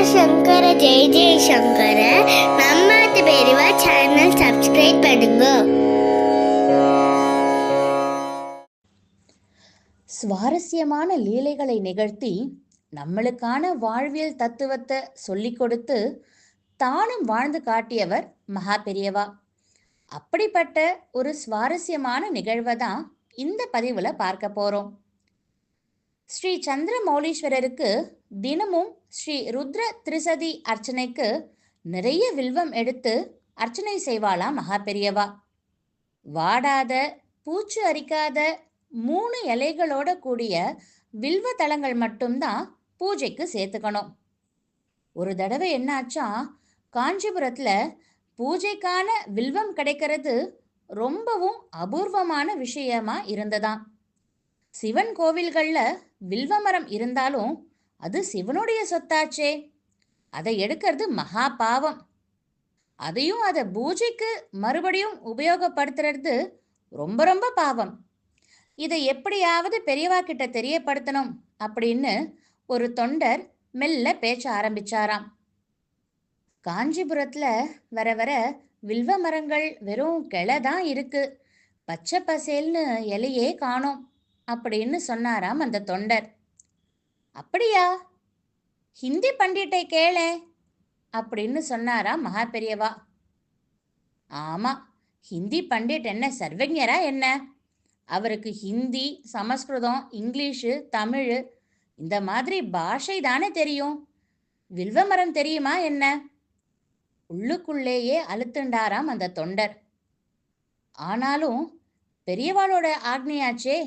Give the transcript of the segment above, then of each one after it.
சங்கர ஜெய ஜெய சங்கர. நம்ம பெரியவா channel subscribe பண்ணுங்க. சுவாரஸ்யமான லீலைகளை நிகழ்த்தி நம்மளுக்கான வாழ்வியல் தத்துவத்தை சொல்லி கொடுத்து தானும் வாழ்ந்து காட்டியவர் மகா பெரியவா. அப்படிப்பட்ட ஒரு சுவாரஸ்யமான நிகழ்வை தான் இந்த பதிவில் பார்க்க போகிறோம். ஸ்ரீ சந்திரமௌலீஸ்வரருக்கு தினமும் ஸ்ரீ ருத்ர திரிசதி அர்ச்சனைக்கு நிறைய வில்வம் எடுத்து அர்ச்சனை செய்வாளாம் மகா பெரியவா. வாடாத பூச்சு அரிக்காத 3 இலைகளோட கூடிய வில்வ தளங்கள் மட்டும்தான் பூஜைக்கு சேர்த்துக்கணும். ஒரு தடவை என்னாச்சா, காஞ்சிபுரத்தில் பூஜைக்கான வில்வம் கிடைக்கிறது ரொம்பவும் அபூர்வமான விஷயமா இருந்ததாம். சிவன் கோவில்களில் வில்வ மரம் இருந்தாலும் அது சிவனுடைய சொத்தாச்சே, அதை எடுக்கிறது மகா பாவம். அதையும் அதை பூஜைக்கு மறுபடியும் உபயோகப்படுத்துறது ரொம்ப ரொம்ப பாவம். இதை எப்படியாவது பெரியவா கிட்ட தெரியப்படுத்தணும் அப்படின்னு ஒரு தொண்டர் மெல்ல பேச்ச ஆரம்பிச்சாராம். காஞ்சிபுரத்தில் வர வர வில்வ மரங்கள் வெறும் கிளை தான் இருக்கு, பச்சை பசேல்னு இலையே காணோம் அப்படின்னு சொன்னாராம் அந்த தொண்டர். அப்படியா, ஹிந்தி பண்டிட்டை கேளே அப்படின்னு சொன்னாராம் மகா பெரியவா. ஆமா, ஹிந்தி பண்டிட் என்ன சர்வஜரா என்ன? அவருக்கு ஹிந்தி, சமஸ்கிருதம், இங்கிலீஷு, தமிழ் இந்த மாதிரி பாஷை தானே தெரியும், வில்வமரம் தெரியுமா என்ன? உள்ளுக்குள்ளேயே அழுத்துண்டாராம் அந்த தொண்டர். ஆனாலும் பெரியவாளோட ஆக்னியாச்சே,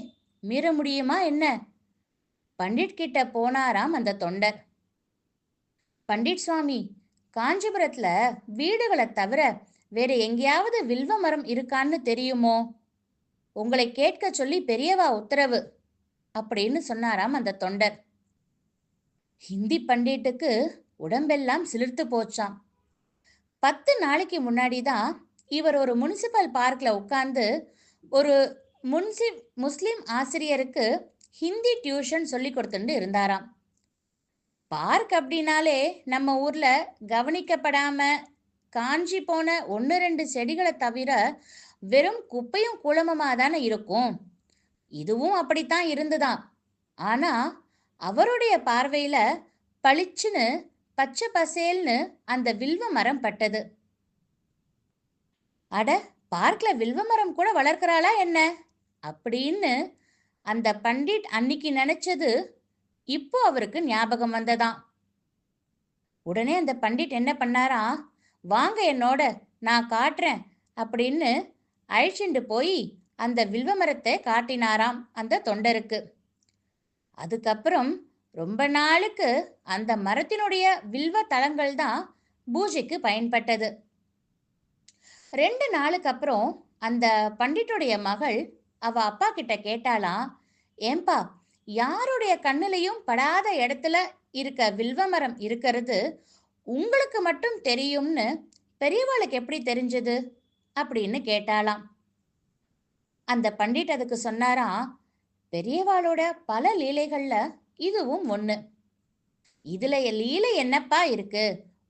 மீற முடியுமா என்ன? பண்டிட் கிட்ட போனாராம் அந்த தொண்டர். பண்டிட் சுவாமி, காஞ்சிபுரத்துல வீடுகளை தவிர வேற எங்கேயாவது வில்வ மரம் இருக்கான்னு தெரியுமோ? உங்களை கேட்க சொல்லி பெரியவா உத்தரவு அப்படின்னு சொன்னாராம் அந்த தொண்டர். ஹிந்தி பண்டிட்டுக்கு உடம்பெல்லாம் சிலிர்த்து போச்சாம். 10 நாளைக்கு முன்னாடி தான் இவர் ஒரு முனிசிபல் பார்க்கில் உட்கார்ந்து ஒரு முஸ்லிம் ஆசிரியருக்கு ஹிந்தி டியூஷன் சொல்லி கொடுத்துட்டு இருந்தாராம். பார்க் அப்படின்னாலே நம்ம ஊரில் கவனிக்கப்படாம காஞ்சி போன 1-2 செடிகளை தவிர வெறும் குப்பையும் குளமுமாக தானே இருக்கும். இதுவும் அப்படித்தான் இருந்துதான். ஆனால் அவருடைய பார்வையில் பளிச்சுன்னு பச்சை பசேல்னு அந்த வில்வ மரம் பட்டது. அட, பார்க்கில் வில்வ மரம் கூட வளர்க்கிறாளா என்ன அப்படின்னு அந்த பண்டிட் அன்னைக்கு நினைச்சது இப்போ அவருக்கு ஞாபகம் வந்ததாம். உடனே அந்த பண்டிட் என்ன பண்ணாரா, வாங்க என்னோட, நான் காட்டுறேன் அப்படின்னு அழிச்சுண்டு போய் அந்த வில்வ மரத்தை காட்டினாராம் அந்த தொண்டருக்கு. அதுக்கப்புறம் ரொம்ப நாளுக்கு அந்த மரத்தினுடைய வில்வ தளங்கள் தான் பூஜைக்கு பயன்பட்டது. 2 நாளுக்கு அப்புறம் அந்த பண்டிட்டுடைய மகள் அவ அப்பா கிட்ட கேட்டாலாம், ஏம்பா, யாருடைய கண்ணிலையும் படாத இடத்துல இருக்க வில்வ மரம் இருக்கிறது உங்களுக்கு மட்டும் தெரியும்னு பெரியவாளுக்கு எப்படி தெரிஞ்சது அப்படின்னு கேட்டாலாம். அந்த பண்டிட் அதுக்கு சொன்னாராம், பெரியவாளோட பல லீலைகள்ல இதுவும் ஒன்று. இதுல லீலை என்னப்பா இருக்கு?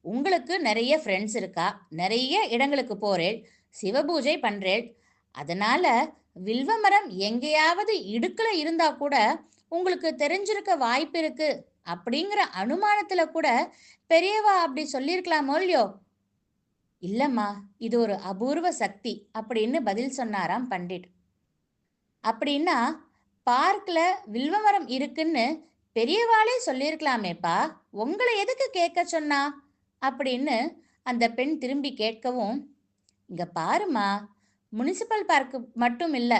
உங்களுக்கு நிறைய ஃப்ரெண்ட்ஸ் இருக்கா, நிறைய இடங்களுக்கு போறேள், சிவபூஜை பண்றேள், அதனால வில்வமரம் எங்கேயாவது இடுக்கல இருந்தா கூட உங்களுக்கு தெரிஞ்சிருக்க வாய்ப்பு இருக்கு அப்படிங்கிற அனுமானத்துல கூட பெரியவா அப்படி சொல்லியிருக்கலாமோ இல்லையோ? இல்லம்மா, இது ஒரு அபூர்வ சக்தி அப்படின்னு பதில் சொன்னாராம் பண்டிட். அப்படின்னா பார்க்கில் வில்வமரம் இருக்குன்னு பெரியவாளே சொல்லியிருக்கலாமேப்பா, உங்களை எதுக்கு கேட்க சொன்னா அப்படின்னு அந்த பெண் திரும்பி கேட்கவும், இங்க பாருமா, முனிசிபல் பார்க்கு மட்டும் இல்லை,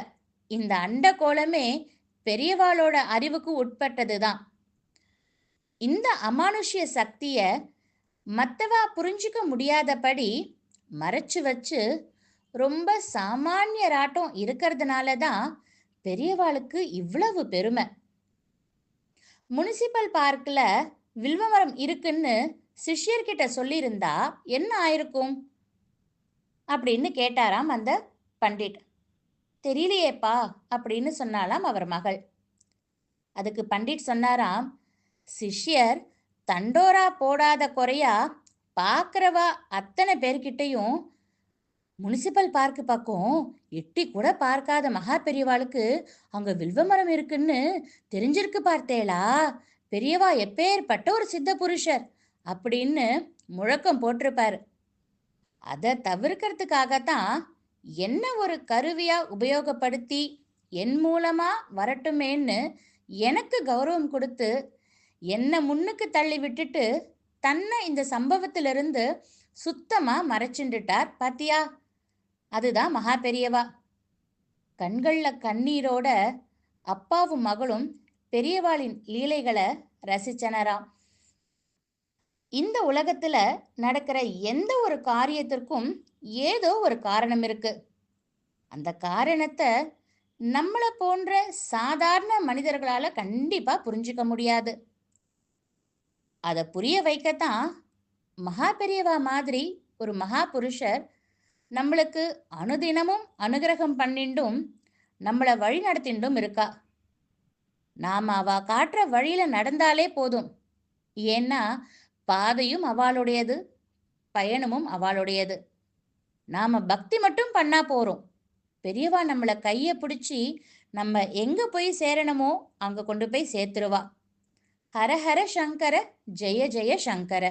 இந்த அண்ட கோலமே பெரியவாளோட அறிவுக்கு உட்பட்டது தான். இந்த அமானுஷ்ய சக்தியை மற்றவா புரிஞ்சுக்க முடியாதபடி மறைச்சு வச்சு ரொம்ப சாமானியராட்டம் இருக்கிறதுனால தான் பெரியவாளுக்கு இவ்வளவு பெருமை. முனிசிபல் பார்க்கில் வில்வமரம் இருக்குன்னு சிஷ்யர்கிட்ட சொல்லியிருந்தா என்ன ஆயிருக்கும் அப்படின்னு கேட்டாராம் அந்த பண்டிட். தெரியலையேப்பா அப்படின்னு சொன்னாலாம் அவர் மகள். அதுக்கு பண்டிட் சொன்னாராம், சிஷ்யர் தண்டோரா போடாத குறையா பார்க்கறவா அத்தனை பேர்கிட்டையும் முனிசிபல் பார்க் பக்கம் எட்டி கூட பார்க்காத மகா பெரியவாளுக்கு அங்க வில்வ மரம் இருக்குன்னு தெரிஞ்சிருக்கு பார்த்தேளா? பெரியவா எப்பேற்பட்ட ஒரு சித்த புருஷர் அப்படின்னு முழக்கம் போட்டிருப்பாரு. அதை தவிர்க்கிறதுக்காகத்தான் என்ன ஒரு கருவியா உபயோகப்படுத்தி என் மூலமா வரட்டுமேன்னு எனக்கு கௌரவம் கொடுத்து என்னை முன்னுக்கு தள்ளி விட்டுட்டு தன்னை இந்த சம்பவத்திலிருந்து சுத்தமா மறைச்சுண்டுட்டார் பாத்தியா? அதுதான் மகா பெரியவா. கண்கள்ல கண்ணீரோட அப்பாவும் மகளும் பெரியவாளின் லீலைகளை ரசிச்சனராம். இந்த உலகத்துல நடக்கிற எந்த ஒரு காரியத்திற்கும் ஏதோ ஒரு காரணம் இருக்கு. அந்த காரணத்தை நம்மளை போன்ற சாதாரண மனிதர்களால கண்டிப்பா புரிஞ்சுக்க முடியாது. அதை புரிய வைக்கத்தான் மகா பெரியவா மாதிரி ஒரு மகா புருஷர் நம்மளுக்கு அனுதினமும் அனுகிரகம் பண்ணிண்டும் நம்மளை வழி நடத்திண்டும் இருக்கா. நாம அவ காட்டுற வழியில நடந்தாலே போதும். ஏன்னா பாதையும் அவளுடையது, பயணமும் அவளுடையது. நாம பக்தி மட்டும் பண்ணா போறோம். பெரியவா நம்மளை கைய பிடிச்சி நம்ம எங்க போய் சேரணுமோ அங்க கொண்டு போய் சேர்த்துருவா. ஹர ஹர சங்கர, ஜெய ஜெய சங்கர.